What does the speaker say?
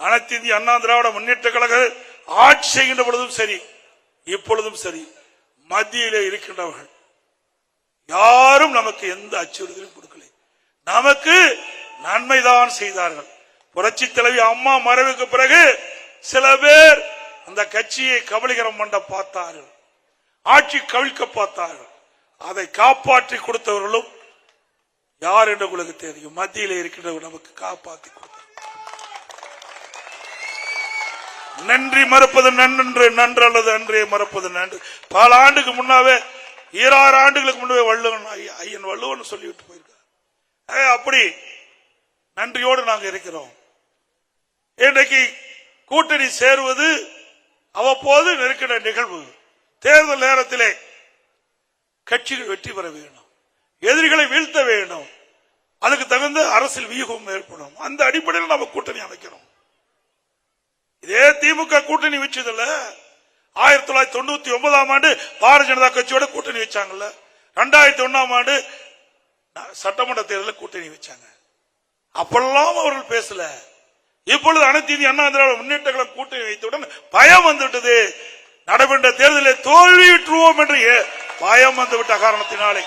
அனைத்து இந்திய அண்ணா திராவிட முன்னேற்ற கழக ஆட்சி செய்கின்ற பொழுதும் சரி, இப்பொழுதும் சரி, மத்தியிலே இருக்கின்றவர்கள் யாரும் நமக்கு எந்த அச்சுறுத்தலும் கொடுக்கல. நமக்கு நன்மைதான் செய்தார்கள். புரட்சி தலைவி அம்மா மறைவுக்கு பிறகு சில பேர் அந்த கட்சியை கபலீகரம் பண்ண பார்த்தார்கள், ஆட்சி கவிழ்க்க பார்த்தார்கள். அதை காப்பாற்றி கொடுத்தவர்களும் யார் என்று உங்களுக்கு தெரியும். மத்தியிலே இருக்கின்றவர்கள் நமக்கு காப்பாற்றி கொடுத்தார். நன்றி மறுப்பது நன்று, நன்று அல்லது அன்றே மறுப்பது நன்று. பல ஆண்டுக்கு முன்னாவே, 26 ஆண்டுகளுக்கு முன்னே வள்ளுவன் ஐயன் வள்ளுவன் சொல்லிவிட்டு போயிருக்கார். அப்படி நன்றியோடு நாங்கள் இருக்கிறோம். இன்றைக்கு கூட்டணி சேருவது அவ்வப்போது நெருக்கிற நிகழ்வு. தேர்தல் நேரத்திலே கட்சிகள் வெற்றி பெற வேண்டும், எதிரிகளை வீழ்த்த வேண்டும், அதுக்கு தகுந்த அரசியல் வியூகம் ஏற்படும். அந்த அடிப்படையில் நம்ம கூட்டணி அமைக்கிறோம். இதே திமுக கூட்டணி வச்சதில்ல. 1999ஆம் ஆண்டு பாரதிய ஜனதா கட்சியோட கூட்டணி வச்சாங்கல்ல. 2001ஆம் ஆண்டு சட்டமன்ற தேர்தலில் கூட்டணி வச்சாங்க. அப்பெல்லாம் அவர்கள் பேசல. இப்பொழுது அனைத்து இந்திய அண்ணா திராவிட முன்னேற்ற கழகம் கூட்டணி வைத்தவுடன் பயம் வந்துவிட்டது. நடைபெற்ற தேர்தலில் தோல்வியுற்றுவோம் என்று பயம் வந்துவிட்ட காரணத்தினாலே